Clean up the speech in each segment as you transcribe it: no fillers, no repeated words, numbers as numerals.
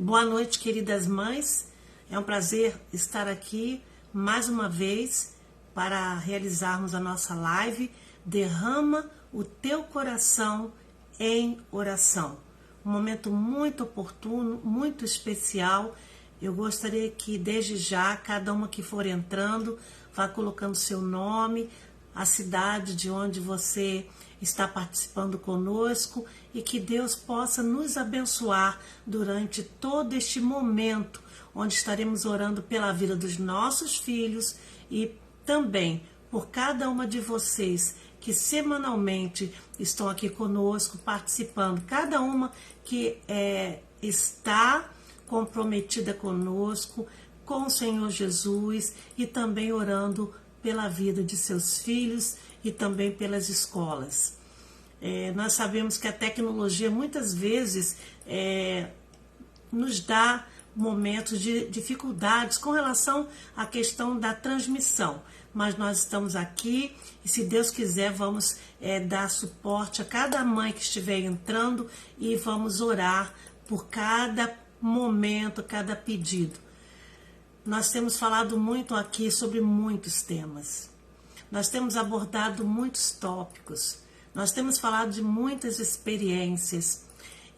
Boa noite, queridas mães. É um prazer estar aqui mais uma vez para realizarmos a nossa live Derrama o Teu Coração em Oração. Um momento muito oportuno, muito especial. Eu gostaria que desde já, cada uma que for entrando, vá colocando seu nome, a cidade de onde você está participando conosco e que Deus possa nos abençoar durante todo este momento, onde estaremos orando pela vida dos nossos filhos e também por cada uma de vocês que semanalmente estão aqui conosco, participando, cada uma que está comprometida conosco, com o Senhor Jesus e também orando pela vida de seus filhos e também pelas escolas. Nós sabemos que a tecnologia muitas vezes nos dá momentos de dificuldades com relação à questão da transmissão, mas nós estamos aqui e, se Deus quiser, vamos dar suporte a cada mãe que estiver entrando e vamos orar por cada momento, cada pedido. Nós temos falado muito aqui sobre muitos temas. Nós temos abordado muitos tópicos. Nós temos falado de muitas experiências.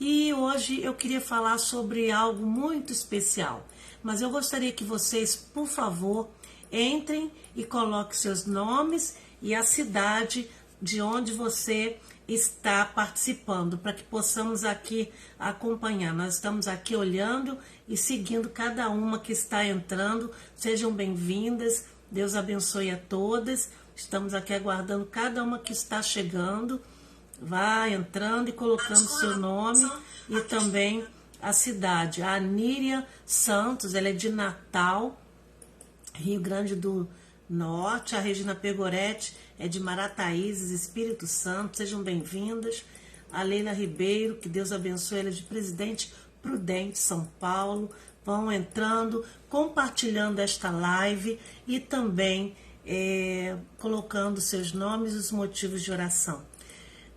E hoje eu queria falar sobre algo muito especial. Mas eu gostaria que vocês, por favor, entrem e coloquem seus nomes e a cidade de onde você está participando, para que possamos aqui acompanhar. Nós estamos aqui olhando e seguindo cada uma que está entrando. Sejam bem-vindas, Deus abençoe a todas. Estamos aqui aguardando cada uma que está chegando. Vá entrando e colocando seu nome e também a cidade. A Aníria Santos, ela é de Natal, Rio Grande do Norte. A Regina Pegoretti é de Marataízes, Espírito Santo. Sejam bem-vindas. A Leila Ribeiro, que Deus abençoe, ela é de Presidente Prudente, São Paulo. Vão entrando, compartilhando esta live e também colocando seus nomes e os motivos de oração.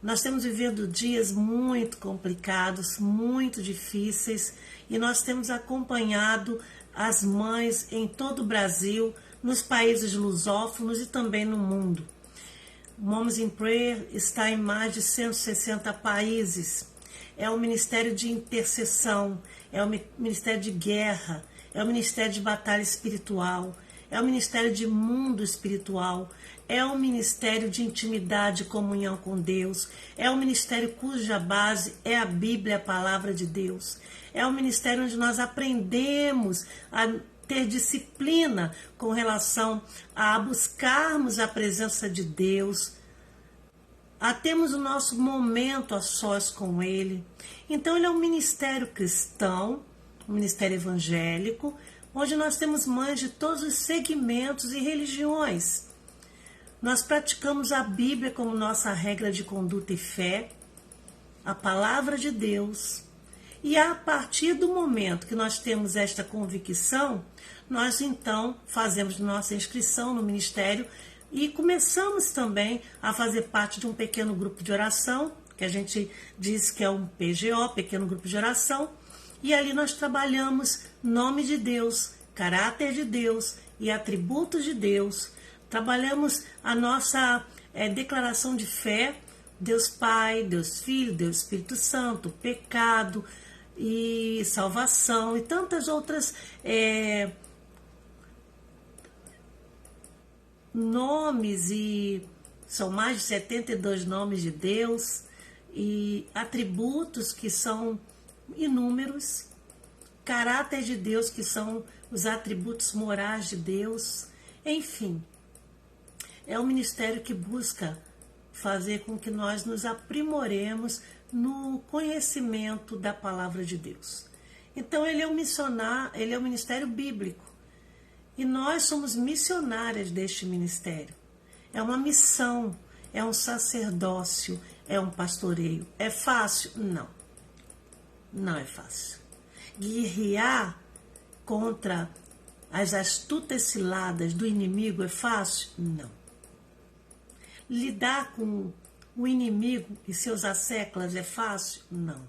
Nós temos vivido dias muito complicados, muito difíceis, e nós temos acompanhado as mães em todo o Brasil, nos países lusófonos e também no mundo. Moms in Prayer está em mais de 160 países. É um ministério de intercessão, é um ministério de guerra, é um ministério de batalha espiritual, é um ministério de mundo espiritual, é um ministério de intimidade e comunhão com Deus, é um ministério cuja base é a Bíblia, a palavra de Deus. É um ministério onde nós aprendemos a ter disciplina com relação a buscarmos a presença de Deus, a termos o nosso momento a sós com Ele. Então ele é um ministério cristão, um ministério evangélico, onde nós temos mães de todos os segmentos e religiões. Nós praticamos a Bíblia como nossa regra de conduta e fé, a palavra de Deus. E a partir do momento que nós temos esta convicção, nós então fazemos nossa inscrição no ministério e começamos também a fazer parte de um pequeno grupo de oração, que a gente diz que é um PGO, pequeno grupo de oração, e ali nós trabalhamos nome de Deus, caráter de Deus e atributos de Deus. Trabalhamos a nossa declaração de fé, Deus Pai, Deus Filho, Deus Espírito Santo, pecado e salvação e tantas outras nomes, e são mais de 72 nomes de Deus e atributos que são inúmeros, caráter de Deus que são os atributos morais de Deus, enfim. É um ministério que busca fazer com que nós nos aprimoremos no conhecimento da palavra de Deus. Então ele é um ministério bíblico. E nós somos missionárias deste ministério. É uma missão, é um sacerdócio, é um pastoreio. É fácil? Não. Não é fácil. Guerrear contra as astutas ciladas do inimigo é fácil? Não. Lidar com o inimigo e seus asseclas é fácil? Não.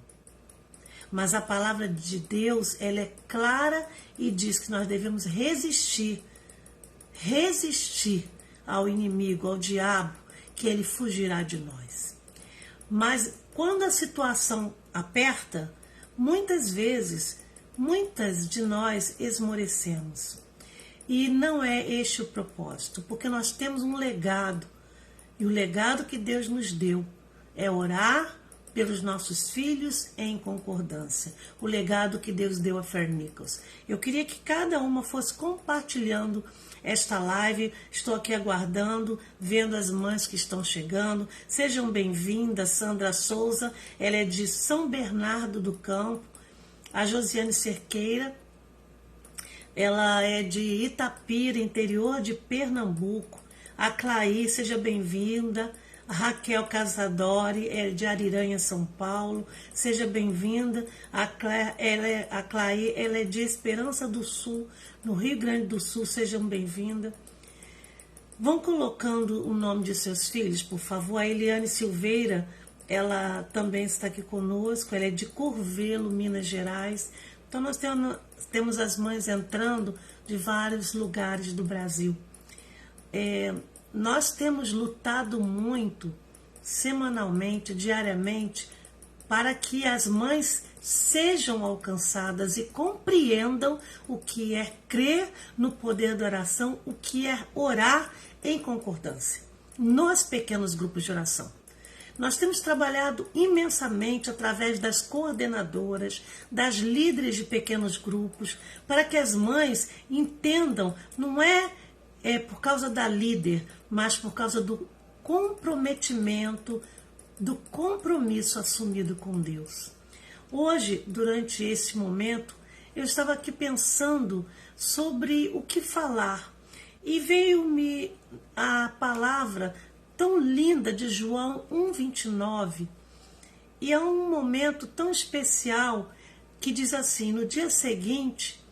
Mas a palavra de Deus, ela é clara e diz que nós devemos resistir ao inimigo, ao diabo, que ele fugirá de nós. Mas quando a situação aperta, muitas vezes, muitas de nós esmorecemos. E não é este o propósito, porque nós temos um legado, e o legado que Deus nos deu é orar pelos nossos filhos em concordância. O legado que Deus deu a Fernicos. Eu queria que cada uma fosse compartilhando esta live. Estou aqui aguardando, vendo as mães que estão chegando. Sejam bem-vindas, Sandra Souza, ela é de São Bernardo do Campo. A Josiane Cerqueira, ela é de Itapira, interior de Pernambuco. A Claí, seja bem-vinda. A Raquel Casadori, é de Ariranha, São Paulo. Seja bem-vinda. A Claí, ela é de Esperança do Sul, no Rio Grande do Sul. Sejam bem-vindas. Vão colocando o nome de seus filhos, por favor. A Eliane Silveira, ela também está aqui conosco. Ela é de Curvelo, Minas Gerais. Então, nós temos as mães entrando de vários lugares do Brasil. Nós temos lutado muito, semanalmente, diariamente, para que as mães sejam alcançadas e compreendam o que é crer no poder da oração, o que é orar em concordância, nos pequenos grupos de oração. Nós temos trabalhado imensamente através das coordenadoras, das líderes de pequenos grupos, para que as mães entendam, não é por causa da líder, mas por causa do comprometimento, do compromisso assumido com Deus. Hoje, durante esse momento, eu estava aqui pensando sobre o que falar e veio-me a palavra tão linda de João 1,29 e é um momento tão especial que diz assim: no dia seguinte,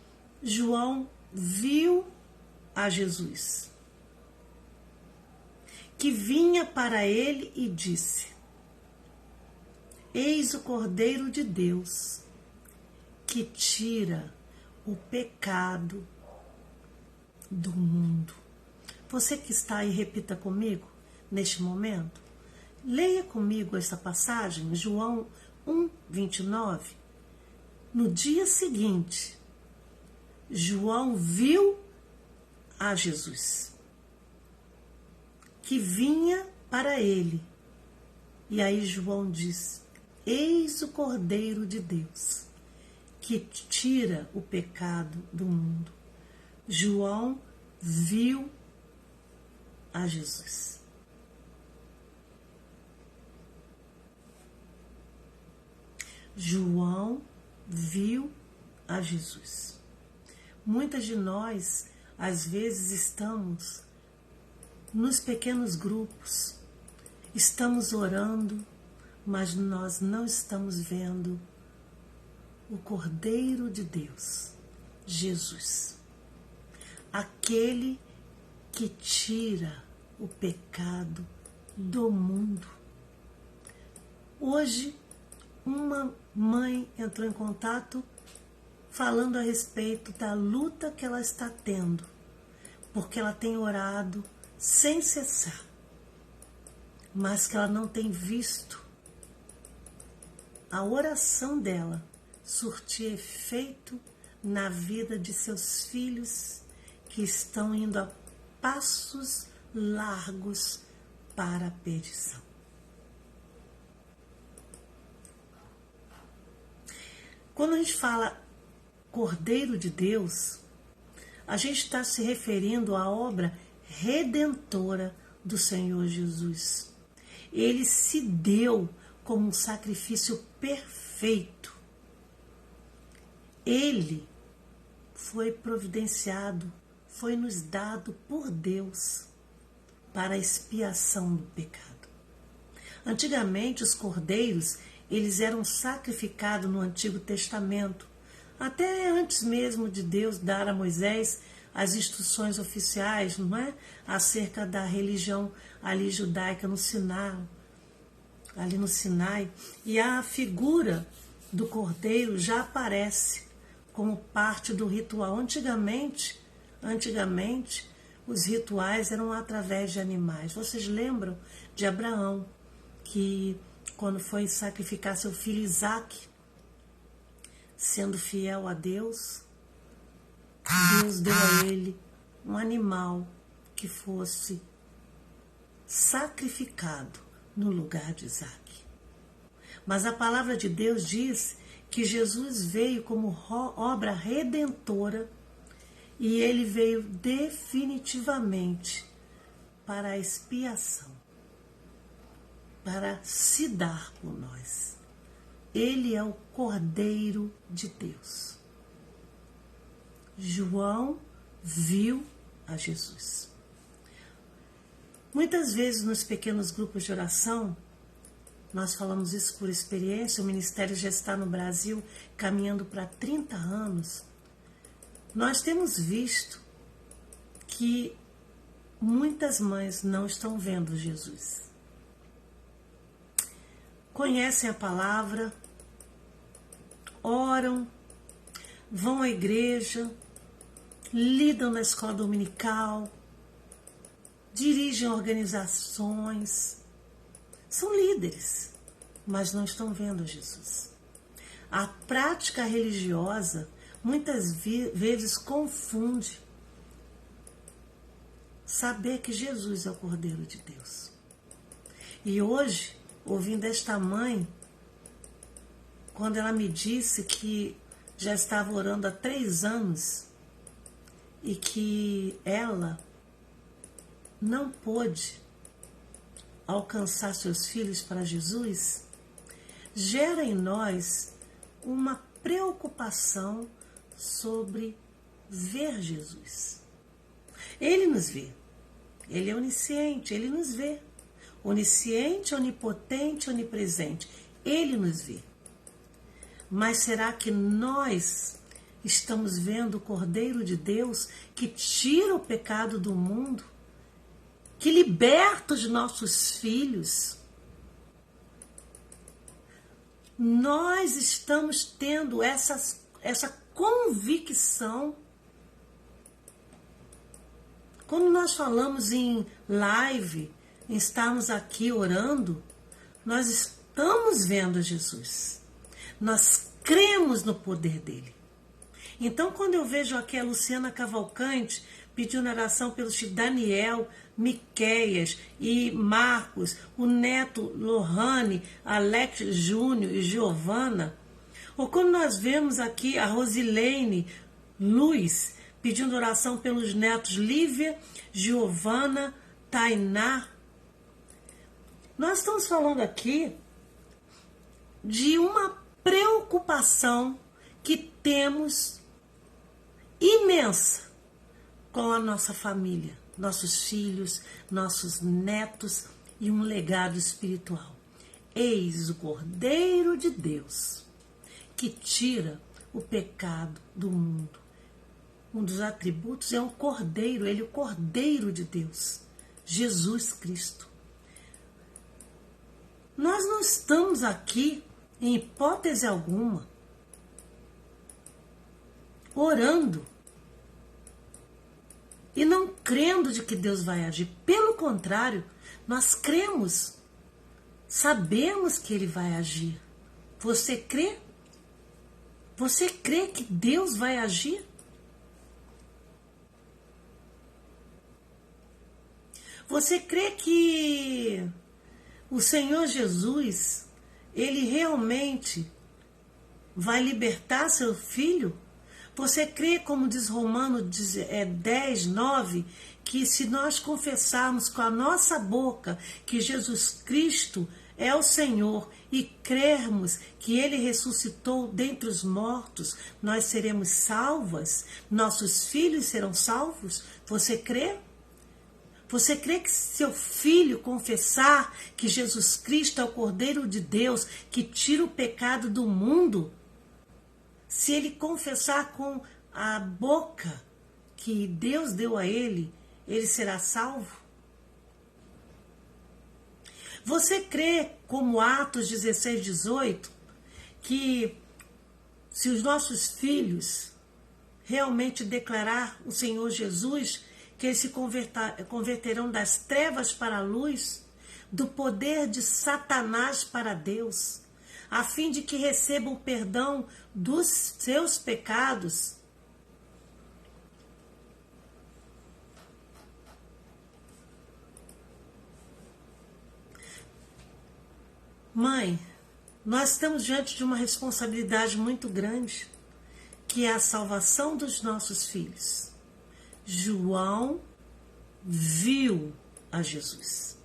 João viu a Jesus, que vinha para ele e disse: eis o Cordeiro de Deus, que tira o pecado do mundo. Você que está aí, repita comigo neste momento. Leia comigo essa passagem, João 1,29. No dia seguinte, João viu a Jesus, que vinha para ele. E aí João diz: eis o Cordeiro de Deus, que tira o pecado do mundo. João viu a Jesus. João viu a Jesus. Muitas de nós, às vezes, estamos nos pequenos grupos, estamos orando, mas nós não estamos vendo o Cordeiro de Deus, Jesus, aquele que tira o pecado do mundo. Hoje, uma mãe entrou em contato falando a respeito da luta que ela está tendo, porque ela tem orado sem cessar, mas que ela não tem visto a oração dela surtir efeito na vida de seus filhos que estão indo a passos largos para a perdição. Quando a gente fala Cordeiro de Deus, a gente está se referindo à obra redentora do Senhor Jesus. Ele se deu como um sacrifício perfeito. Ele foi providenciado, foi nos dado por Deus para a expiação do pecado. Antigamente, os cordeiros, eles eram sacrificados no Antigo Testamento, até antes mesmo de Deus dar a Moisés as instruções oficiais, não é? Acerca da religião ali judaica no Sinai, ali no Sinai. E a figura do cordeiro já aparece como parte do ritual. Antigamente, os rituais eram através de animais. Vocês lembram de Abraão, que quando foi sacrificar seu filho Isaque, sendo fiel a Deus, Deus deu a ele um animal que fosse sacrificado no lugar de Isaque. Mas a palavra de Deus diz que Jesus veio como obra redentora e ele veio definitivamente para a expiação, para se dar por nós. Ele é o Cordeiro de Deus. João viu a Jesus. Muitas vezes nos pequenos grupos de oração, nós falamos isso por experiência, o ministério já está no Brasil caminhando para 30 anos. Nós temos visto que muitas mães não estão vendo Jesus. Conhecem a palavra, oram, vão à igreja, lidam na escola dominical, dirigem organizações, são líderes, mas não estão vendo Jesus. A prática religiosa muitas vezes confunde saber que Jesus é o Cordeiro de Deus. E hoje, ouvindo esta mãe, quando ela me disse que já estava orando há 3 anos e que ela não pôde alcançar seus filhos para Jesus, gera em nós uma preocupação sobre ver Jesus. Ele nos vê, ele é onisciente, ele nos vê. Onisciente, onipotente, onipresente, ele nos vê. Mas será que nós estamos vendo o Cordeiro de Deus que tira o pecado do mundo, que liberta os nossos filhos? Nós estamos tendo essa convicção. Quando nós falamos em live, em estarmos aqui orando, nós estamos vendo Jesus. Nós cremos no poder dele. Então, quando eu vejo aqui a Luciana Cavalcante pedindo oração pelos filhos Daniel, Miqueias e Marcos, o neto Lohane, Alex Júnior e Giovana, ou quando nós vemos aqui a Rosilene Luiz pedindo oração pelos netos Lívia, Giovana, Tainá, nós estamos falando aqui de uma preocupação que temos imensa com a nossa família, nossos filhos, nossos netos e um legado espiritual. Eis o Cordeiro de Deus que tira o pecado do mundo. Um dos atributos é o Cordeiro, ele é o Cordeiro de Deus, Jesus Cristo. Nós não estamos aqui, em hipótese alguma, orando e não crendo de que Deus vai agir. Pelo contrário, nós cremos, sabemos que ele vai agir. Você crê? Você crê que Deus vai agir? Você crê que o Senhor Jesus, ele realmente vai libertar seu filho? Você crê, como diz Romanos 10, 9, que se nós confessarmos com a nossa boca que Jesus Cristo é o Senhor e crermos que ele ressuscitou dentre os mortos, nós seremos salvas? Nossos filhos serão salvos? Você crê? Você crê que se seu filho confessar que Jesus Cristo é o Cordeiro de Deus, que tira o pecado do mundo, se ele confessar com a boca que Deus deu a ele, ele será salvo? Você crê, como Atos 16, 18, que se os nossos filhos realmente declarar o Senhor Jesus, que eles se converterão das trevas para a luz, do poder de Satanás para Deus, a fim de que recebam perdão dos seus pecados. Mãe, nós estamos diante de uma responsabilidade muito grande, que é a salvação dos nossos filhos. João viu a Jesus.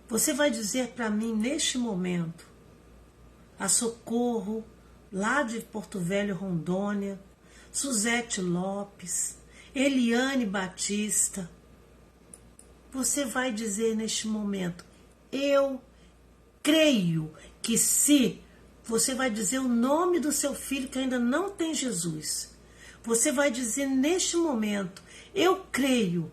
Você vai dizer para mim neste momento, a Socorro, lá de Porto Velho, Rondônia, Suzete Lopes, Eliane Batista, você vai dizer neste momento, eu creio que se você vai dizer o nome do seu filho que ainda não tem Jesus, você vai dizer neste momento, eu creio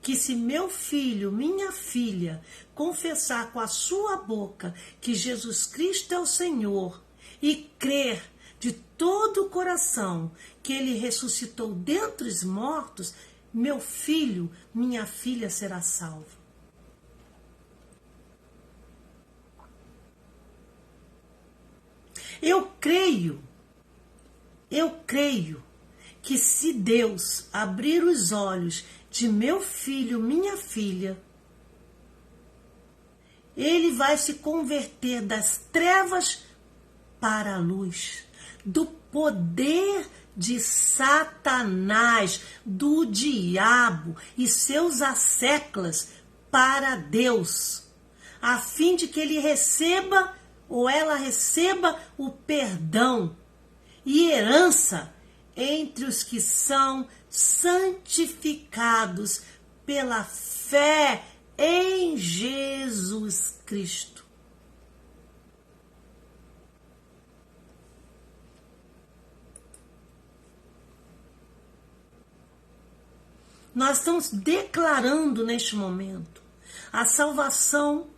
que se meu filho, minha filha, confessar com a sua boca que Jesus Cristo é o Senhor e crer de todo o coração que Ele ressuscitou dentre os mortos, meu filho, minha filha será salva. Eu creio que se Deus abrir os olhos de meu filho, minha filha, ele vai se converter das trevas para a luz, do poder de Satanás, do diabo e seus asseclas para Deus, a fim de que ele receba ou ela receba o perdão e herança entre os que são santificados pela fé em Jesus Cristo. Nós estamos declarando neste momento a salvação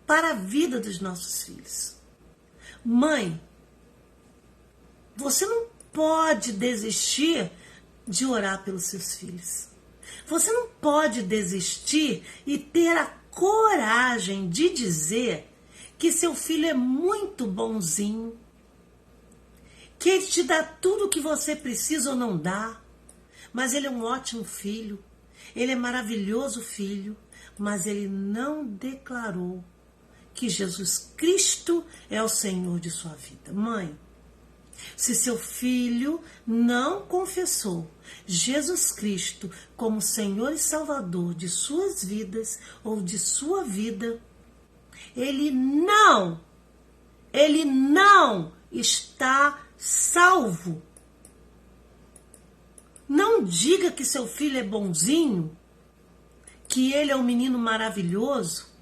para a vida dos nossos filhos. Mãe, você não pode desistir de orar pelos seus filhos. Você não pode desistir e ter a coragem de dizer que seu filho é muito bonzinho, que ele te dá tudo o que você precisa ou não dá, mas ele é um ótimo filho, ele é maravilhoso filho, mas ele não declarou que Jesus Cristo é o Senhor de sua vida. Mãe, se seu filho não confessou Jesus Cristo como Senhor e Salvador de suas vidas ou de sua vida, ele não está salvo. Não diga que seu filho é bonzinho, que ele é um menino maravilhoso,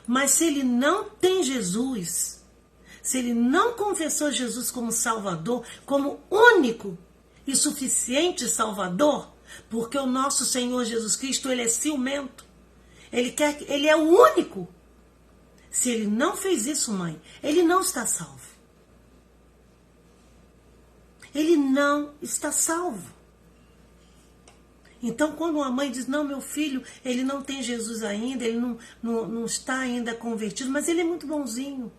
mas se ele não tem Jesus, se ele não confessou Jesus como Salvador, como único e suficiente Salvador, porque o nosso Senhor Jesus Cristo, ele é ciumento, ele é o único. Se ele não fez isso, mãe, ele não está salvo. Ele não está salvo. Então, quando uma mãe diz, não, meu filho, ele não tem Jesus ainda, ele não está ainda convertido, mas ele é muito bonzinho.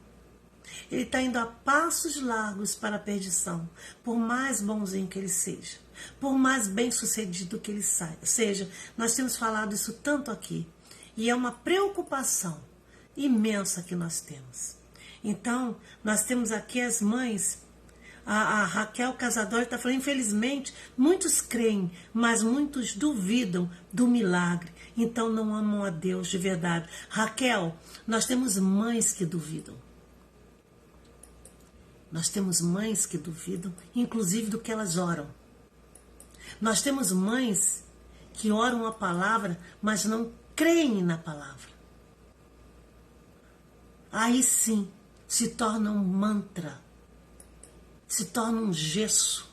Ele está indo a passos largos para a perdição, por mais bonzinho que ele seja, por mais bem sucedido que ele seja. Nós temos falado isso tanto aqui, e é uma preocupação imensa que nós temos. Então, nós temos aqui as mães. A Raquel Casadori está falando, infelizmente, muitos creem, mas muitos duvidam do milagre. Então não amam a Deus de verdade. Raquel, nós temos mães que duvidam. Nós temos mães que duvidam, inclusive do que elas oram. Nós temos mães que oram a palavra, mas não creem na palavra. Aí sim, se torna um mantra. Se torna um gesso,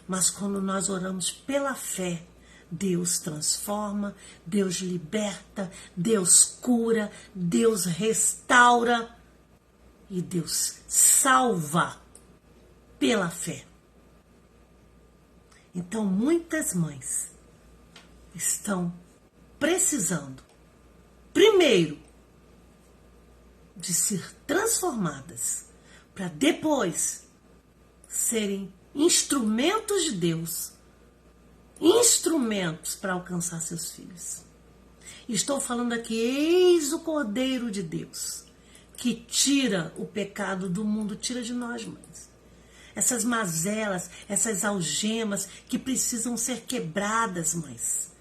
mas quando nós oramos pela fé, Deus transforma, Deus liberta, Deus cura, Deus restaura. E Deus salva pela fé. Então, muitas mães estão precisando, primeiro, de ser transformadas, para depois serem instrumentos de Deus, instrumentos para alcançar seus filhos. Estou falando aqui, eis o Cordeiro de Deus, que tira o pecado do mundo, tira de nós, mães. Essas mazelas, essas algemas que precisam ser quebradas, mães.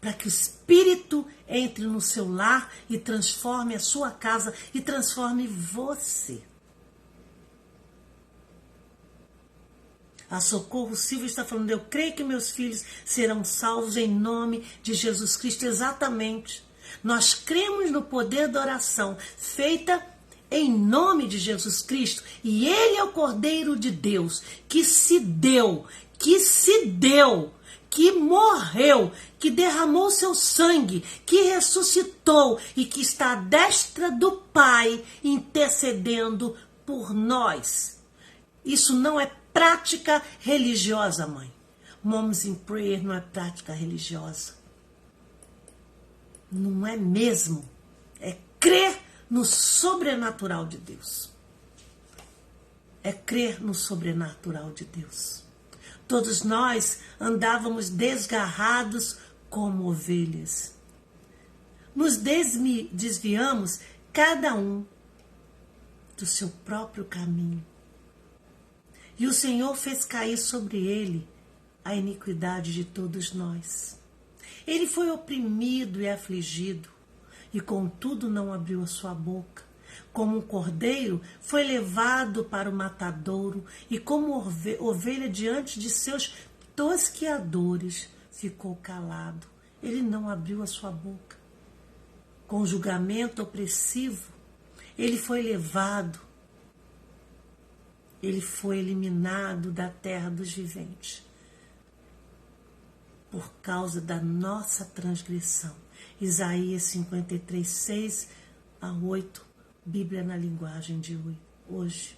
Para que o Espírito entre no seu lar e transforme a sua casa e transforme você. A Socorro Silva está falando, eu creio que meus filhos serão salvos em nome de Jesus Cristo. Exatamente. Nós cremos no poder da oração feita em nome de Jesus Cristo. E Ele é o Cordeiro de Deus que se deu, que morreu, que derramou seu sangue, que ressuscitou e que está à destra do Pai intercedendo por nós. Isso não é prática religiosa, mãe. Moms in Prayer não é prática religiosa. Não é mesmo. É crer no sobrenatural de Deus. É crer no sobrenatural de Deus. Todos nós andávamos desgarrados como ovelhas. Nos desviamos, cada um, do seu próprio caminho. E o Senhor fez cair sobre ele a iniquidade de todos nós. Ele foi oprimido e afligido, e contudo não abriu a sua boca. Como um cordeiro, foi levado para o matadouro, e como ovelha diante de seus tosqueadores, ficou calado. Ele não abriu a sua boca. Com julgamento opressivo, ele foi levado. Ele foi eliminado da terra dos viventes por causa da nossa transgressão. Isaías 53, 6 a 8, Bíblia na linguagem de hoje.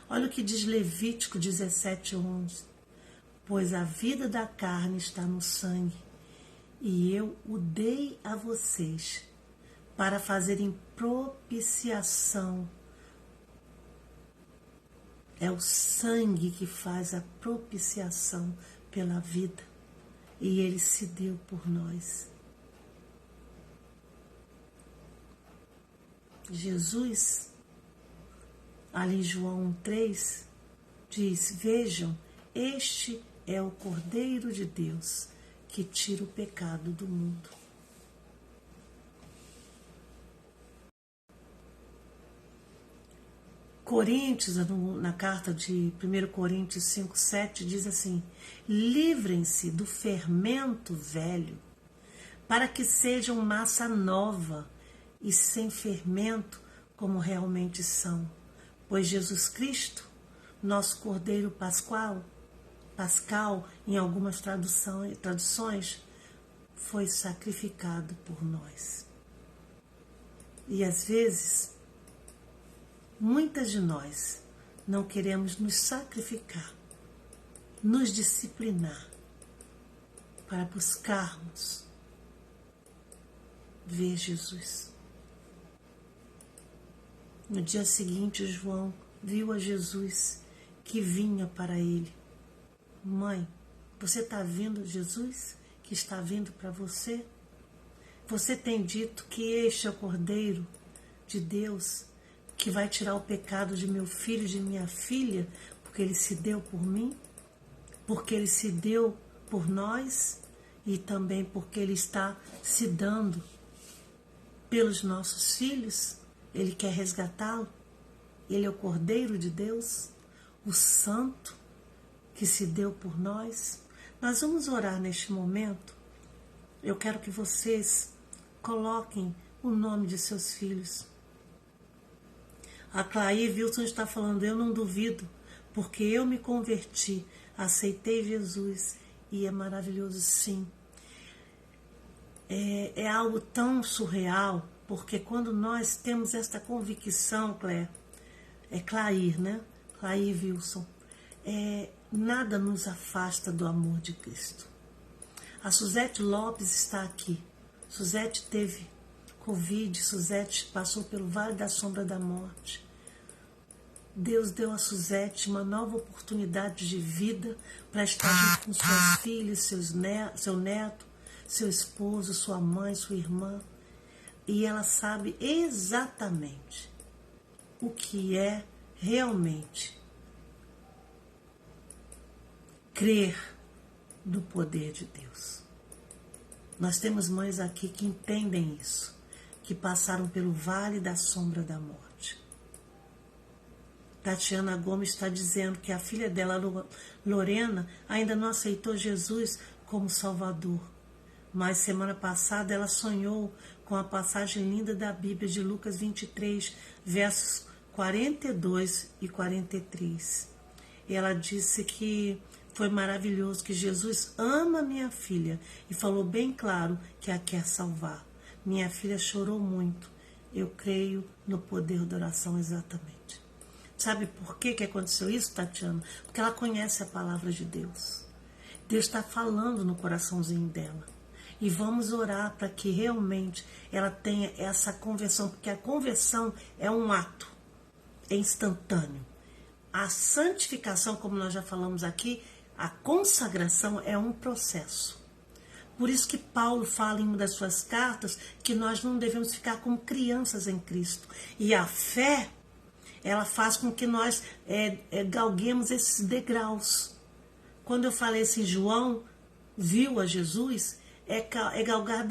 Olha o que diz Levítico 17, 11. Pois a vida da carne está no sangue, e eu o dei a vocês para fazerem propiciação. É o sangue que faz a propiciação pela vida. E ele se deu por nós. Jesus, ali em João 3, diz, vejam, este é o Cordeiro de Deus que tira o pecado do mundo. Coríntios, na carta de 1 Coríntios 5, 7, diz assim, livrem-se do fermento velho, para que sejam massa nova e sem fermento, como realmente são. Pois Jesus Cristo, nosso Cordeiro Pascal, em algumas traduções, foi sacrificado por nós. E às vezes, muitas de nós não queremos nos sacrificar, nos disciplinar, para buscarmos ver Jesus. No dia seguinte, João viu a Jesus que vinha para ele. Mãe, você está vendo Jesus que está vindo para você? Você tem dito que este é o Cordeiro de Deus que vai tirar o pecado de meu filho e de minha filha, porque ele se deu por mim, porque ele se deu por nós e também porque ele está se dando pelos nossos filhos. Ele quer resgatá-lo. Ele é o Cordeiro de Deus, o Santo que se deu por nós. Nós vamos orar neste momento. Eu quero que vocês coloquem o nome de seus filhos. A Clay Wilson está falando, eu não duvido, porque eu me converti, aceitei Jesus e é maravilhoso, sim. É algo tão surreal Porque quando nós temos esta convicção, Clair, né? Clair Wilson, nada nos afasta do amor de Cristo. A Suzete Lopes está aqui. Suzete teve Covid, Suzete passou pelo Vale da Sombra da Morte. Deus deu a Suzete uma nova oportunidade de vida para estar junto com suas filhas, seu neto, seu esposo, sua mãe, sua irmã. E ela sabe exatamente o que é realmente crer no poder de Deus. Nós temos mães aqui que entendem isso, que passaram pelo vale da sombra da morte. Tatiana Gomes está dizendo que a filha dela, Lorena, ainda não aceitou Jesus como Salvador. Mas semana passada ela sonhou com a passagem linda da Bíblia de Lucas 23, versos 42 e 43. E ela disse que foi maravilhoso, que Jesus ama minha filha e falou bem claro que a quer salvar. Minha filha chorou muito. Eu creio no poder da oração exatamente. Sabe por que aconteceu isso, Tatiana? Porque ela conhece a palavra de Deus. Deus está falando no coraçãozinho dela. E vamos orar para que realmente ela tenha essa conversão, porque a conversão é um ato, é instantâneo. A santificação, como nós já falamos aqui, a consagração é um processo. Por isso que Paulo fala em uma das suas cartas que nós não devemos ficar como crianças em Cristo. E a fé, ela faz com que nós galguemos esses degraus. Quando eu falei assim, João viu a Jesus, é galgar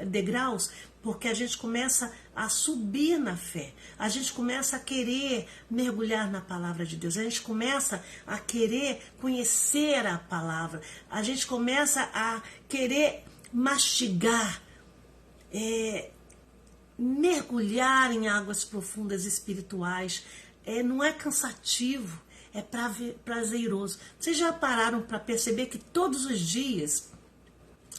degraus, porque a gente começa a subir na fé, a gente começa a querer mergulhar na palavra de Deus, a gente começa a querer conhecer a palavra, a gente começa a querer mastigar, mergulhar em águas profundas espirituais. Não é cansativo, é prazeroso. Vocês já pararam para perceber que todos os dias,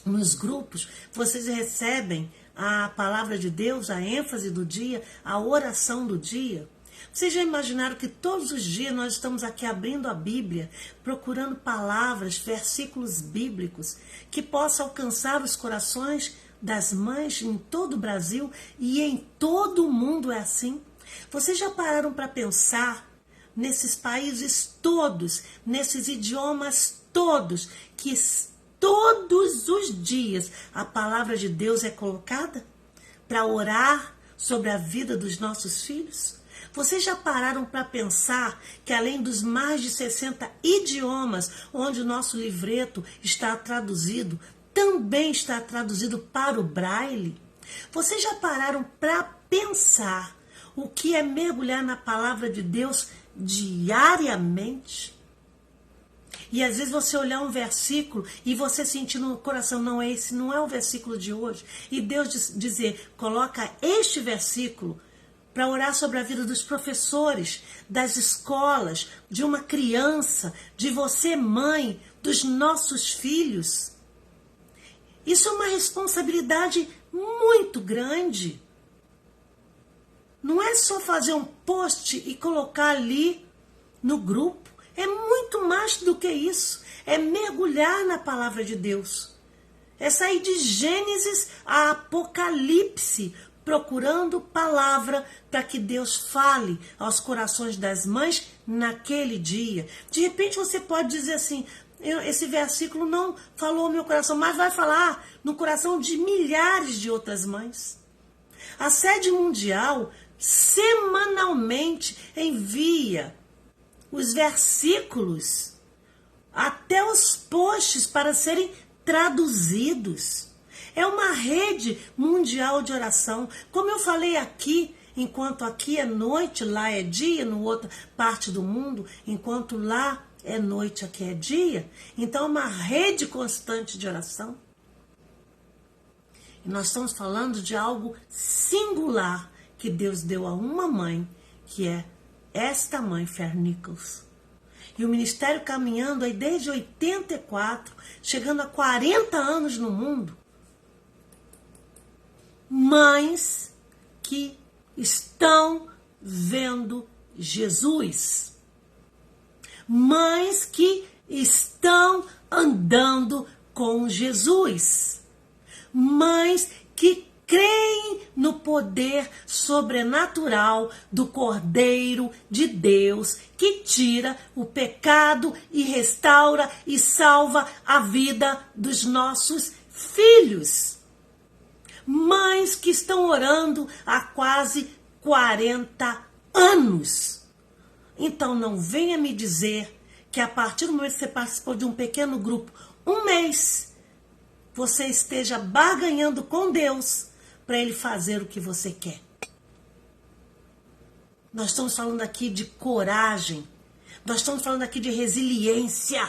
nos grupos, vocês recebem a palavra de Deus, a ênfase do dia, a oração do dia? Vocês já imaginaram que todos os dias nós estamos aqui abrindo a Bíblia, procurando palavras, versículos bíblicos que possam alcançar os corações das mães em todo o Brasil e em todo o mundo? É assim? Vocês já pararam para pensar nesses países todos, nesses idiomas todos, que todos os dias a palavra de Deus é colocada para orar sobre a vida dos nossos filhos? Vocês já pararam para pensar que além dos mais de 60 idiomas onde o nosso livreto está traduzido, também está traduzido para o Braille? Vocês já pararam para pensar o que é mergulhar na palavra de Deus diariamente? E às vezes você olhar um versículo e você sentir no coração, não, esse não é o versículo de hoje. E Deus dizer, coloca este versículo para orar sobre a vida dos professores, das escolas, de uma criança, de você, mãe, dos nossos filhos. Isso é uma responsabilidade muito grande. Não é só fazer um post e colocar ali no grupo. É muito mais do que isso. É mergulhar na palavra de Deus. É sair de Gênesis a Apocalipse, procurando palavra para que Deus fale aos corações das mães naquele dia. De repente você pode dizer assim, esse versículo não falou no meu coração, mas vai falar no coração de milhares de outras mães. A Sede Mundial semanalmente envia os versículos até os posts para serem traduzidos. É uma rede mundial de oração. Como eu falei aqui, enquanto aqui é noite, lá é dia, no outra parte do mundo, enquanto lá é noite, aqui é dia. Então é uma rede constante de oração. E nós estamos falando de algo singular que Deus deu a uma mãe, que é esta mãe, Fer Nichols. E o ministério caminhando aí desde 84, chegando a 40 anos no mundo. Mães que estão vendo Jesus. Mães que estão andando com Jesus. Mães que creem no poder sobrenatural do Cordeiro de Deus, que tira o pecado e restaura e salva a vida dos nossos filhos. Mães que estão orando há quase 40 anos. Então não venha me dizer que a partir do momento que você participou de um pequeno grupo, um mês, você esteja barganhando com Deus para Ele fazer o que você quer. Nós estamos falando aqui de coragem, nós estamos falando aqui de resiliência,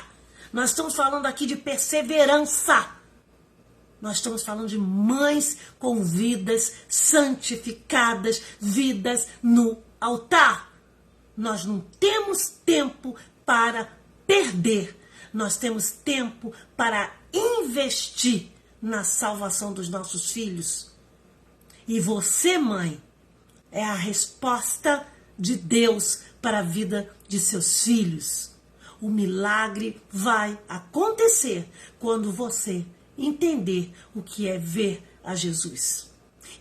nós estamos falando aqui de perseverança. Nós estamos falando de mães com vidas santificadas, vidas no altar. Nós não temos tempo para perder. Nós temos tempo para investir na salvação dos nossos filhos. E você, mãe, é a resposta de Deus para a vida de seus filhos. O milagre vai acontecer quando você entender o que é ver a Jesus.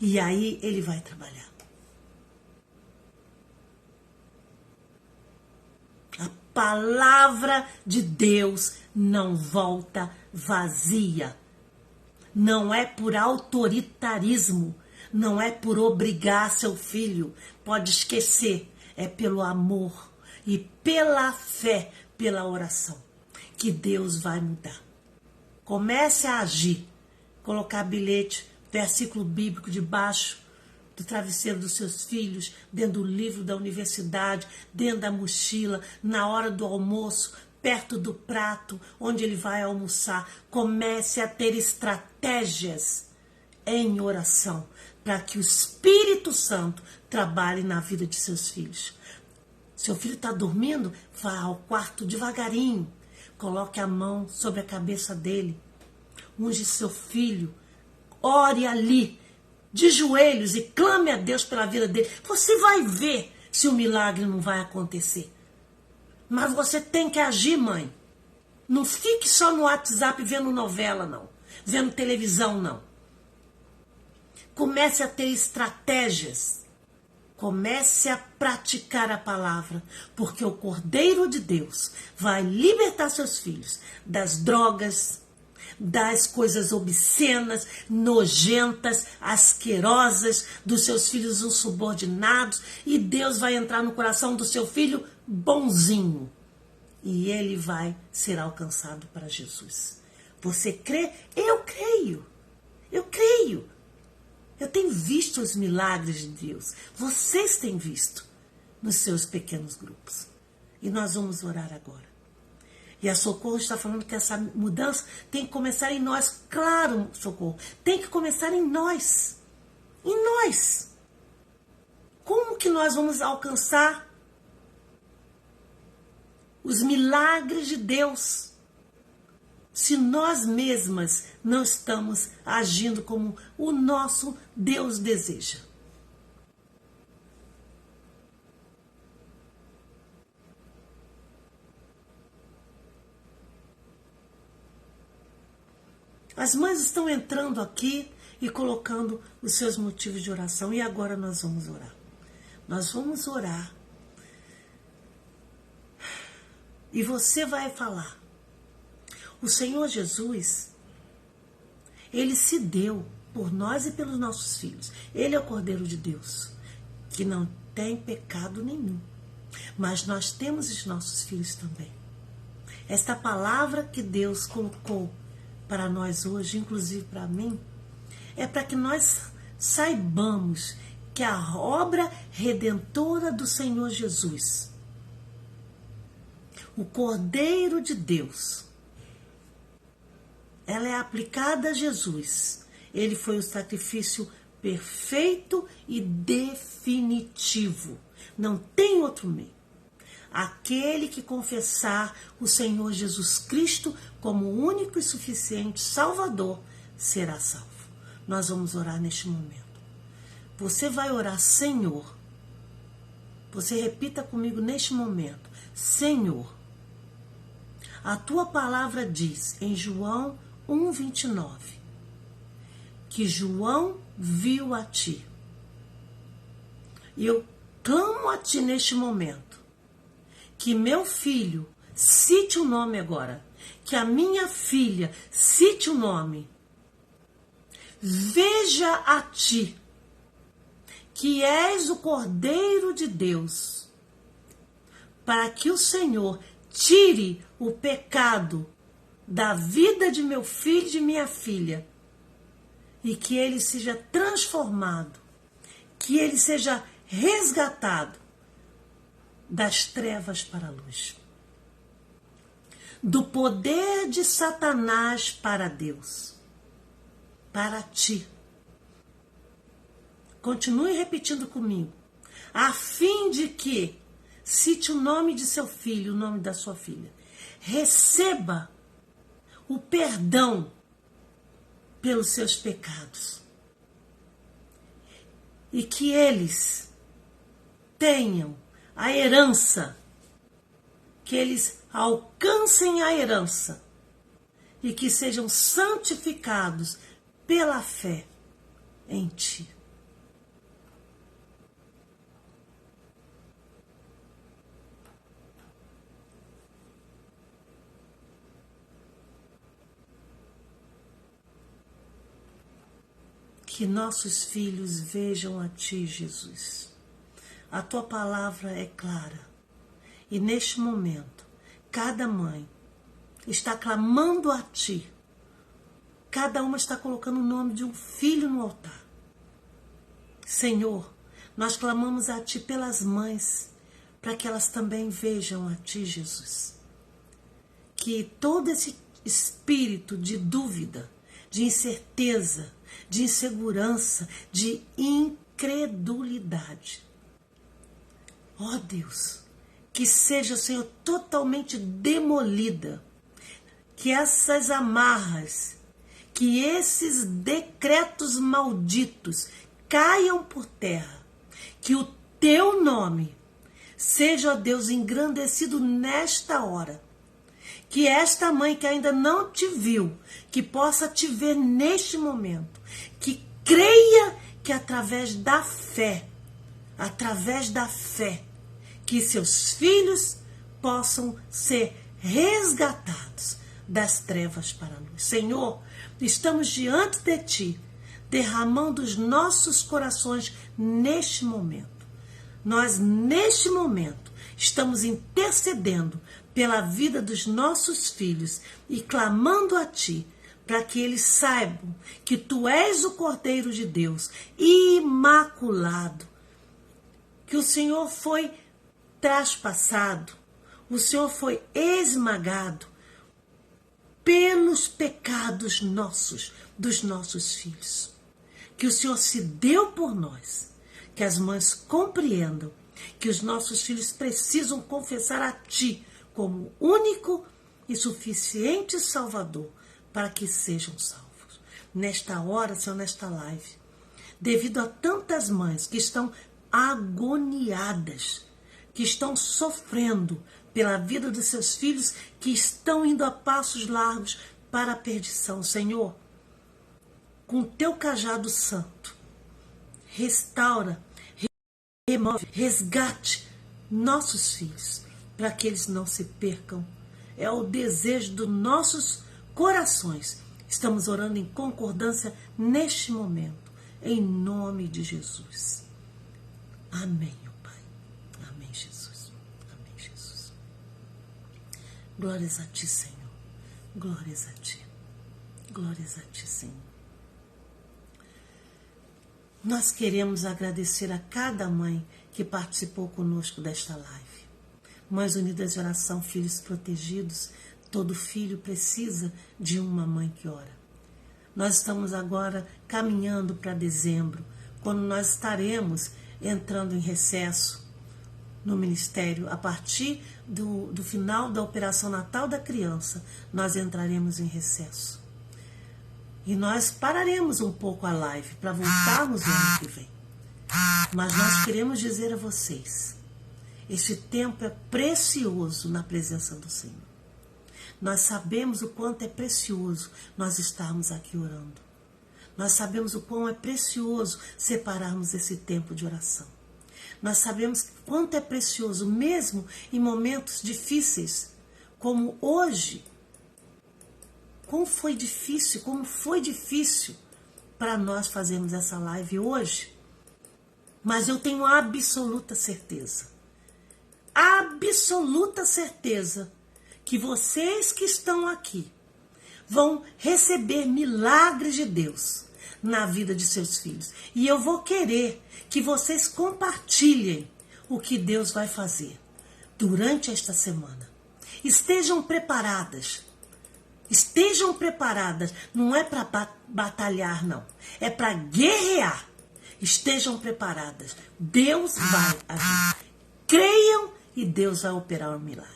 E aí Ele vai trabalhar. A palavra de Deus não volta vazia. Não é por autoritarismo, não é por obrigar seu filho. Pode esquecer, é pelo amor e pela fé, pela oração, que Deus vai mudar. Comece a agir, colocar bilhete, versículo bíblico debaixo do travesseiro dos seus filhos, dentro do livro da universidade, dentro da mochila, na hora do almoço, perto do prato onde ele vai almoçar. Comece a ter estratégias em oração para que o Espírito Santo trabalhe na vida de seus filhos. Seu filho está dormindo? Vá ao quarto devagarinho. Coloque a mão sobre a cabeça dele. Unge seu filho. Ore ali, de joelhos, e clame a Deus pela vida dele. Você vai ver se o milagre não vai acontecer. Mas você tem que agir, mãe. Não fique só no WhatsApp vendo novela, não. Vendo televisão, não. Comece a ter estratégias. Comece a praticar a palavra, porque o Cordeiro de Deus vai libertar seus filhos das drogas, das coisas obscenas, nojentas, asquerosas, dos seus filhos insubordinados, e Deus vai entrar no coração do seu filho bonzinho, e ele vai ser alcançado para Jesus. Você crê? Eu creio. Eu creio. Eu tenho visto os milagres de Deus. Vocês têm visto nos seus pequenos grupos. E nós vamos orar agora. E a Socorro está falando que essa mudança tem que começar em nós. Claro, Socorro, tem que começar em nós. Em nós. Como que nós vamos alcançar os milagres de Deus se nós mesmas não estamos agindo como o nosso Deus deseja? As mães estão entrando aqui e colocando os seus motivos de oração. E agora nós vamos orar. Nós vamos orar. E você vai falar. O Senhor Jesus, Ele se deu por nós e pelos nossos filhos. Ele é o Cordeiro de Deus, que não tem pecado nenhum. Mas nós temos os nossos filhos também. Esta palavra que Deus colocou para nós hoje, inclusive para mim, é para que nós saibamos que a obra redentora do Senhor Jesus, o Cordeiro de Deus, ela é aplicada a Jesus. Ele foi o sacrifício perfeito e definitivo. Não tem outro meio. Aquele que confessar o Senhor Jesus Cristo como único e suficiente Salvador será salvo. Nós vamos orar neste momento. Você vai orar, Senhor. Você repita comigo neste momento. Senhor, a tua palavra diz em João 1,29 que João viu a ti. E eu clamo a ti neste momento que meu filho, cite o nome agora, que a minha filha, cite o nome, veja a ti, que és o Cordeiro de Deus, para que o Senhor tire o pecado da vida de meu filho e de minha filha, e que ele seja transformado, que ele seja resgatado das trevas para a luz, do poder de Satanás para Deus, para ti. Continue repetindo comigo, a fim de que, cite o nome de seu filho, o nome da sua filha, receba o perdão pelos seus pecados, e que eles tenham a herança, que eles alcancem a herança e que sejam santificados pela fé em ti. Que nossos filhos vejam a ti, Jesus. A tua palavra é clara. E neste momento, cada mãe está clamando a ti. Cada uma está colocando o nome de um filho no altar. Senhor, nós clamamos a ti pelas mães, para que elas também vejam a ti, Jesus. Que todo esse espírito de dúvida, de incerteza, de insegurança, de incredulidade, ó Deus, que seja, Senhor, totalmente demolida, que essas amarras, que esses decretos malditos caiam por terra, que o teu nome seja, ó Deus, engrandecido nesta hora, que esta mãe que ainda não te viu, que possa te ver neste momento, que creia que através da fé, que seus filhos possam ser resgatados das trevas para a luz. Senhor, estamos diante de ti, derramando os nossos corações neste momento. Nós, neste momento, estamos intercedendo pela vida dos nossos filhos e clamando a ti, para que eles saibam que tu és o Cordeiro de Deus, imaculado, que o Senhor foi traspassado, o Senhor foi esmagado pelos pecados nossos, dos nossos filhos, que o Senhor se deu por nós, que as mães compreendam que os nossos filhos precisam confessar a ti como único e suficiente Salvador para que sejam salvos. Nesta hora, Senhor, nesta live, devido a tantas mães que estão agoniadas, que estão sofrendo pela vida dos seus filhos, que estão indo a passos largos para a perdição, Senhor, com teu cajado santo, restaura, remove, resgate nossos filhos, para que eles não se percam. É o desejo dos nossos corações. Estamos orando em concordância neste momento, em nome de Jesus. Amém, ó Pai. Amém, Jesus. Amém, Jesus. Glórias a ti, Senhor. Glórias a ti. Glórias a ti, Senhor. Nós queremos agradecer a cada mãe que participou conosco desta live. Mães unidas de oração, filhos protegidos, todo filho precisa de uma mãe que ora. Nós estamos agora caminhando para dezembro, quando nós estaremos entrando em recesso no ministério. A partir do final da Operação Natal da Criança, nós entraremos em recesso. E nós pararemos um pouco a live para voltarmos no ano que vem. Mas nós queremos dizer a vocês, este tempo é precioso na presença do Senhor. Nós sabemos o quanto é precioso nós estarmos aqui orando. Nós sabemos o quão é precioso separarmos esse tempo de oração. Nós sabemos quanto é precioso, mesmo em momentos difíceis, como hoje. Como foi difícil para nós fazermos essa live hoje. Mas eu tenho absoluta certeza que vocês que estão aqui vão receber milagres de Deus na vida de seus filhos. E eu vou querer que vocês compartilhem o que Deus vai fazer durante esta semana. Estejam preparadas. Não é para batalhar, não. É para guerrear. Estejam preparadas. Deus vai agir. Creiam e Deus vai operar um milagre.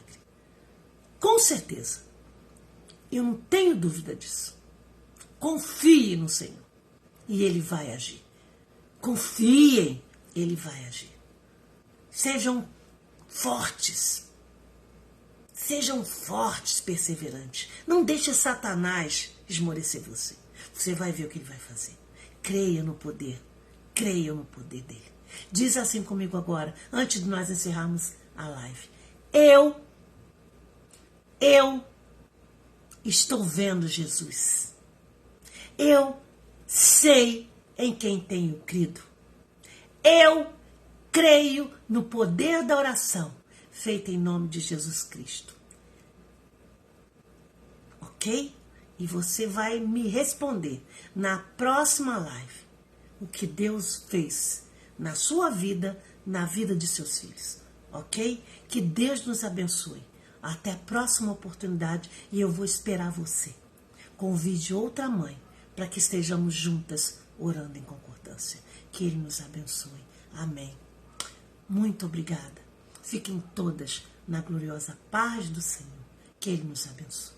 Com certeza. Eu não tenho dúvida disso. Confie no Senhor e Ele vai agir. Confiem, Ele vai agir. Sejam fortes. Sejam fortes, perseverantes. Não deixe Satanás esmorecer você. Você vai ver o que ele vai fazer. Creia no poder. Creia no poder dele. Diz assim comigo agora, antes de nós encerrarmos a live. Eu estou vendo Jesus. Eu sei em quem tenho crido. Eu creio no poder da oração feita em nome de Jesus Cristo. Ok? E você vai me responder na próxima live o que Deus fez na sua vida, na vida de seus filhos. Ok? Que Deus nos abençoe. Até a próxima oportunidade e eu vou esperar você. Convide outra mãe para que estejamos juntas orando em concordância. Que Ele nos abençoe. Amém. Muito obrigada. Fiquem todas na gloriosa paz do Senhor. Que Ele nos abençoe.